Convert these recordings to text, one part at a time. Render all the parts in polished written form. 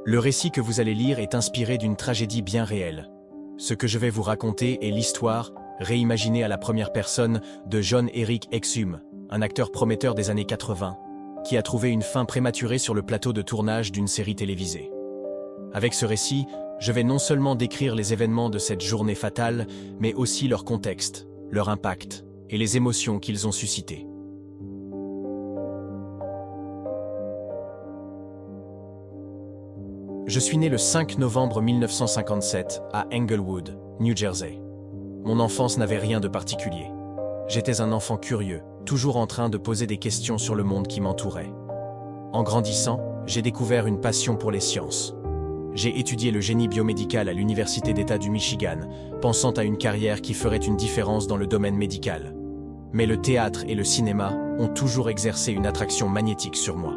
Le récit que vous allez lire est inspiré d'une tragédie bien réelle. Ce que je vais vous raconter est l'histoire, réimaginée à la première personne, de John Eric Exum, un acteur prometteur des années 80, qui a trouvé une fin prématurée sur le plateau de tournage d'une série télévisée. Avec ce récit, je vais non seulement décrire les événements de cette journée fatale, mais aussi leur contexte, leur impact et les émotions qu'ils ont suscitées. Je suis né le 5 novembre 1957 à Englewood, New Jersey. Mon enfance n'avait rien de particulier. J'étais un enfant curieux, toujours en train de poser des questions sur le monde qui m'entourait. En grandissant, j'ai découvert une passion pour les sciences. J'ai étudié le génie biomédical à l'Université d'État du Michigan, pensant à une carrière qui ferait une différence dans le domaine médical. Mais le théâtre et le cinéma ont toujours exercé une attraction magnétique sur moi.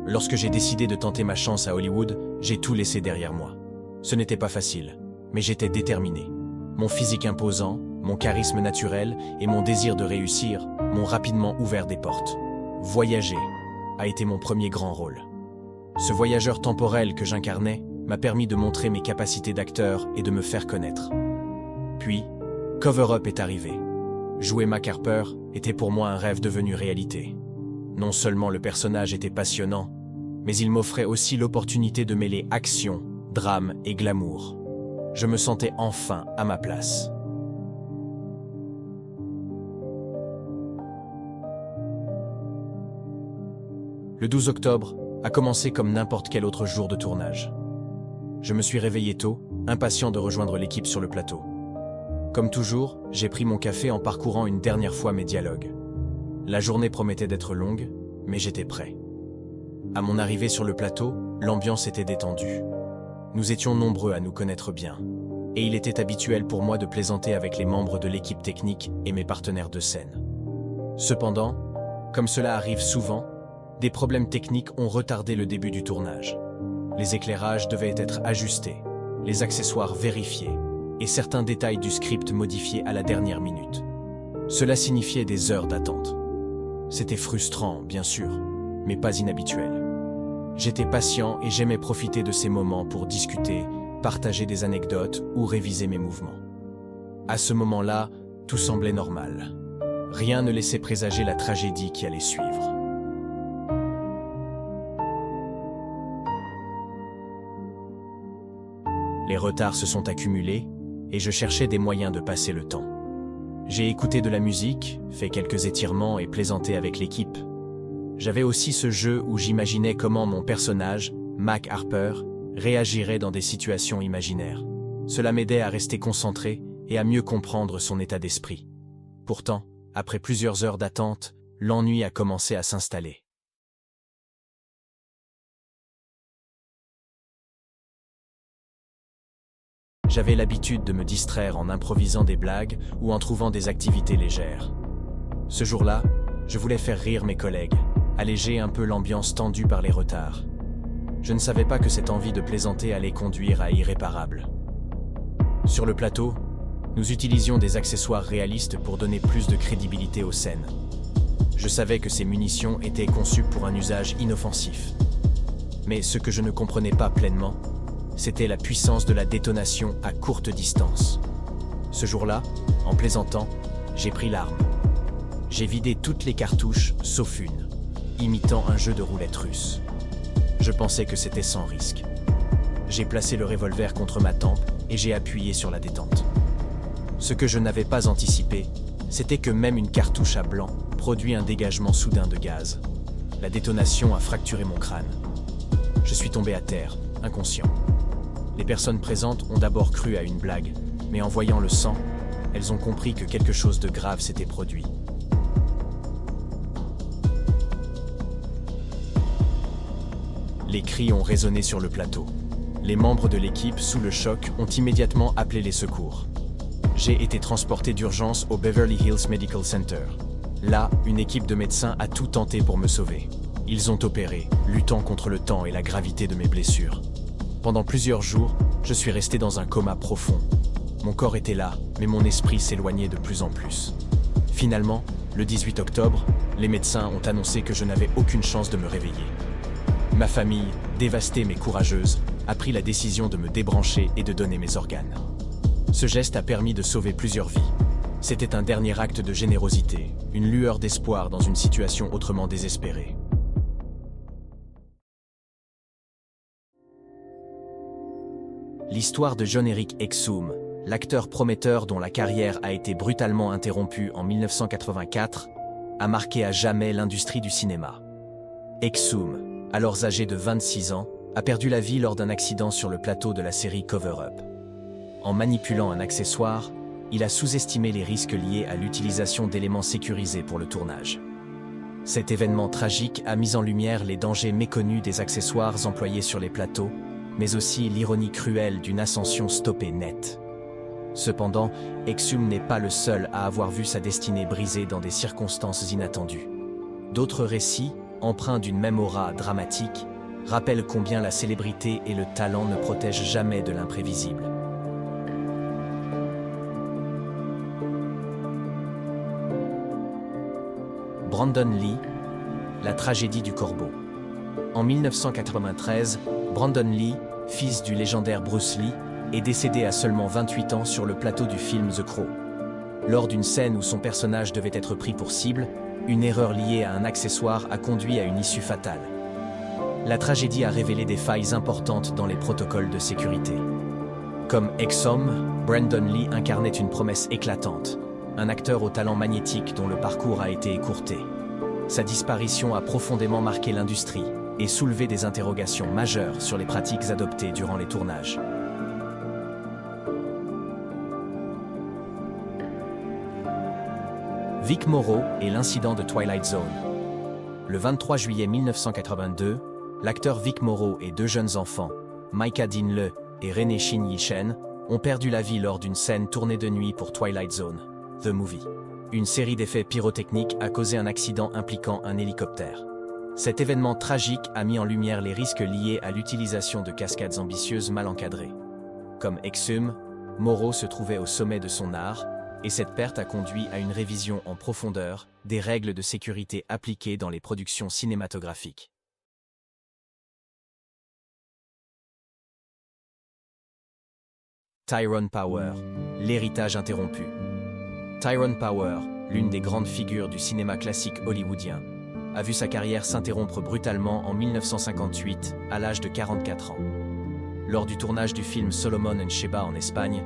Lorsque j'ai décidé de tenter ma chance à Hollywood, j'ai tout laissé derrière moi. Ce n'était pas facile, mais j'étais déterminé. Mon physique imposant, mon charisme naturel et mon désir de réussir m'ont rapidement ouvert des portes. Voyager a été mon premier grand rôle. Ce voyageur temporel que j'incarnais m'a permis de montrer mes capacités d'acteur et de me faire connaître. Puis, Cover Up est arrivé. Jouer Mac Harper était pour moi un rêve devenu réalité. Non seulement le personnage était passionnant, mais il m'offrait aussi l'opportunité de mêler action, drame et glamour. Je me sentais enfin à ma place. Le 12 octobre a commencé comme n'importe quel autre jour de tournage. Je me suis réveillé tôt, impatient de rejoindre l'équipe sur le plateau. Comme toujours, j'ai pris mon café en parcourant une dernière fois mes dialogues. La journée promettait d'être longue, mais j'étais prêt. À mon arrivée sur le plateau, l'ambiance était détendue. Nous étions nombreux à nous connaître bien, et il était habituel pour moi de plaisanter avec les membres de l'équipe technique et mes partenaires de scène. Cependant, comme cela arrive souvent, des problèmes techniques ont retardé le début du tournage. Les éclairages devaient être ajustés, les accessoires vérifiés, et certains détails du script modifiés à la dernière minute. Cela signifiait des heures d'attente. C'était frustrant, bien sûr, mais pas inhabituel. J'étais patient et j'aimais profiter de ces moments pour discuter, partager des anecdotes ou réviser mes mouvements. À ce moment-là, tout semblait normal. Rien ne laissait présager la tragédie qui allait suivre. Les retards se sont accumulés et je cherchais des moyens de passer le temps. J'ai écouté de la musique, fait quelques étirements et plaisanté avec l'équipe. J'avais aussi ce jeu où j'imaginais comment mon personnage, Mac Harper, réagirait dans des situations imaginaires. Cela m'aidait à rester concentré et à mieux comprendre son état d'esprit. Pourtant, après plusieurs heures d'attente, l'ennui a commencé à s'installer. J'avais l'habitude de me distraire en improvisant des blagues ou en trouvant des activités légères. Ce jour-là, je voulais faire rire mes collègues, alléger un peu l'ambiance tendue par les retards. Je ne savais pas que cette envie de plaisanter allait conduire à irréparable. Sur le plateau, nous utilisions des accessoires réalistes pour donner plus de crédibilité aux scènes. Je savais que ces munitions étaient conçues pour un usage inoffensif. Mais ce que je ne comprenais pas pleinement, c'était la puissance de la détonation à courte distance. Ce jour-là, en plaisantant, j'ai pris l'arme. J'ai vidé toutes les cartouches, sauf une, imitant un jeu de roulette russe. Je pensais que c'était sans risque. J'ai placé le revolver contre ma tempe et j'ai appuyé sur la détente. Ce que je n'avais pas anticipé, c'était que même une cartouche à blanc produit un dégagement soudain de gaz. La détonation a fracturé mon crâne. Je suis tombé à terre, inconscient. Les personnes présentes ont d'abord cru à une blague, mais en voyant le sang, elles ont compris que quelque chose de grave s'était produit. Les cris ont résonné sur le plateau. Les membres de l'équipe, sous le choc, ont immédiatement appelé les secours. J'ai été transporté d'urgence au Beverly Hills Medical Center. Là, une équipe de médecins a tout tenté pour me sauver. Ils ont opéré, luttant contre le temps et la gravité de mes blessures. Pendant plusieurs jours, je suis resté dans un coma profond. Mon corps était là, mais mon esprit s'éloignait de plus en plus. Finalement, le 18 octobre, les médecins ont annoncé que je n'avais aucune chance de me réveiller. Ma famille, dévastée mais courageuse, a pris la décision de me débrancher et de donner mes organes. Ce geste a permis de sauver plusieurs vies. C'était un dernier acte de générosité, une lueur d'espoir dans une situation autrement désespérée. L'histoire de John Eric Exum, l'acteur prometteur dont la carrière a été brutalement interrompue en 1984, a marqué à jamais l'industrie du cinéma. Exum, alors âgé de 26 ans, a perdu la vie lors d'un accident sur le plateau de la série Cover Up. En manipulant un accessoire, il a sous-estimé les risques liés à l'utilisation d'éléments sécurisés pour le tournage. Cet événement tragique a mis en lumière les dangers méconnus des accessoires employés sur les plateaux, mais aussi l'ironie cruelle d'une ascension stoppée net. Cependant, Exum n'est pas le seul à avoir vu sa destinée brisée dans des circonstances inattendues. D'autres récits, empreints d'une même aura dramatique, rappellent combien la célébrité et le talent ne protègent jamais de l'imprévisible. Brandon Lee, la tragédie du corbeau. En 1993, Brandon Lee, fils du légendaire Bruce Lee, est décédé à seulement 28 ans sur le plateau du film The Crow. Lors d'une scène où son personnage devait être pris pour cible, une erreur liée à un accessoire a conduit à une issue fatale. La tragédie a révélé des failles importantes dans les protocoles de sécurité. Comme Exum, Brandon Lee incarnait une promesse éclatante, un acteur au talent magnétique dont le parcours a été écourté. Sa disparition a profondément marqué l'industrie et soulevé des interrogations majeures sur les pratiques adoptées durant les tournages. Vic Morrow et l'incident de Twilight Zone. Le 23 juillet 1982, l'acteur Vic Morrow et deux jeunes enfants, Micah Dean Le et Renee Shin Yi Chen, ont perdu la vie lors d'une scène tournée de nuit pour Twilight Zone, The Movie. Une série d'effets pyrotechniques a causé un accident impliquant un hélicoptère. Cet événement tragique a mis en lumière les risques liés à l'utilisation de cascades ambitieuses mal encadrées. Comme Exum, Morrow se trouvait au sommet de son art, et cette perte a conduit à une révision en profondeur des règles de sécurité appliquées dans les productions cinématographiques. Tyrone Power, l'héritage interrompu. Tyrone Power, l'une des grandes figures du cinéma classique hollywoodien, a vu sa carrière s'interrompre brutalement en 1958, à l'âge de 44 ans. Lors du tournage du film Solomon and Sheba en Espagne,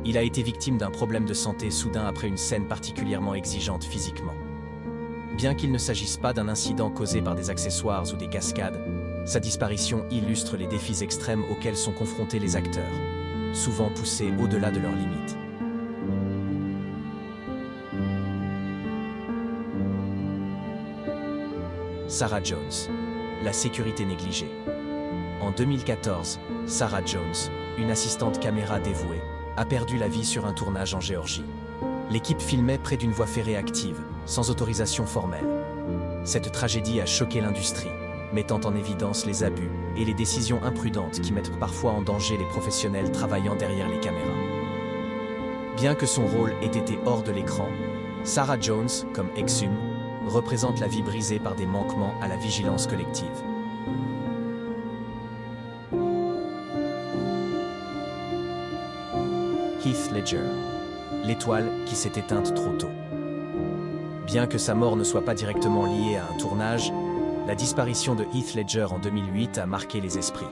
il a été victime d'un problème de santé soudain après une scène particulièrement exigeante physiquement. Bien qu'il ne s'agisse pas d'un incident causé par des accessoires ou des cascades, sa disparition illustre les défis extrêmes auxquels sont confrontés les acteurs, souvent poussés au-delà de leurs limites. Sarah Jones, la sécurité négligée. En 2014, Sarah Jones, une assistante caméra dévouée, a perdu la vie sur un tournage en Géorgie. L'équipe filmait près d'une voie ferrée active, sans autorisation formelle. Cette tragédie a choqué l'industrie, mettant en évidence les abus et les décisions imprudentes qui mettent parfois en danger les professionnels travaillant derrière les caméras. Bien que son rôle ait été hors de l'écran, Sarah Jones, comme Exum, représente la vie brisée par des manquements à la vigilance collective. Heath Ledger, l'étoile qui s'est éteinte trop tôt. Bien que sa mort ne soit pas directement liée à un tournage, la disparition de Heath Ledger en 2008 a marqué les esprits.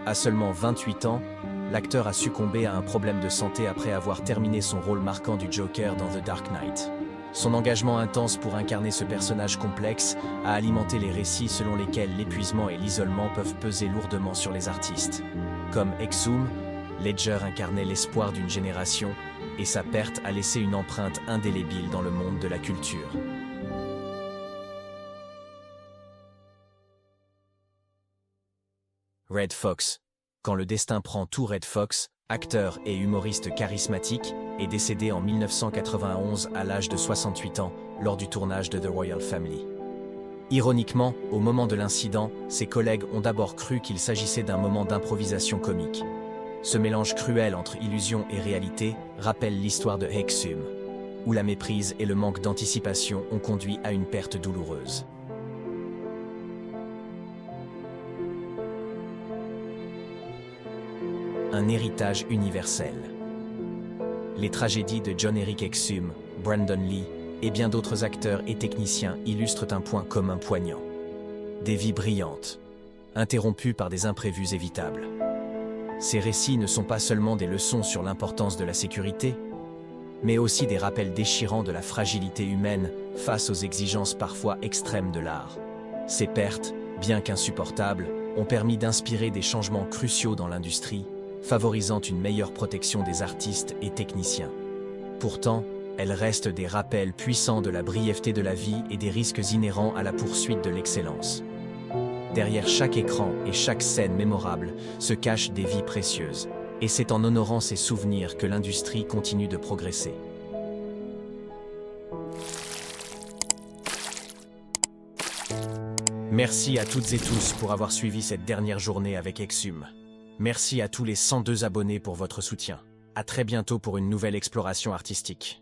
À seulement 28 ans, l'acteur a succombé à un problème de santé après avoir terminé son rôle marquant du Joker dans The Dark Knight. Son engagement intense pour incarner ce personnage complexe a alimenté les récits selon lesquels l'épuisement et l'isolement peuvent peser lourdement sur les artistes. Comme Exum, Ledger incarnait l'espoir d'une génération et sa perte a laissé une empreinte indélébile dans le monde de la culture. Redd Foxx. Quand le destin prend tout, Redd Foxx, acteur et humoriste charismatique, est décédé en 1991 à l'âge de 68 ans lors du tournage de The Royal Family. Ironiquement, au moment de l'incident, ses collègues ont d'abord cru qu'il s'agissait d'un moment d'improvisation comique. Ce mélange cruel entre illusion et réalité rappelle l'histoire de Exum, où la méprise et le manque d'anticipation ont conduit à une perte douloureuse. un héritage universel. Les tragédies de John Eric Exum, Brandon Lee et bien d'autres acteurs et techniciens illustrent un point commun poignant. Des vies brillantes, interrompues par des imprévus évitables. Ces récits ne sont pas seulement des leçons sur l'importance de la sécurité, mais aussi des rappels déchirants de la fragilité humaine face aux exigences parfois extrêmes de l'art. Ces pertes, bien qu'insupportables, ont permis d'inspirer des changements cruciaux dans l'industrie, favorisant une meilleure protection des artistes et techniciens. Pourtant, elles restent des rappels puissants de la brièveté de la vie et des risques inhérents à la poursuite de l'excellence. Derrière chaque écran et chaque scène mémorable se cachent des vies précieuses, et c'est en honorant ces souvenirs que l'industrie continue de progresser. Merci à toutes et tous pour avoir suivi cette dernière journée avec Exum. Merci à tous les 102 abonnés pour votre soutien. À très bientôt pour une nouvelle exploration artistique.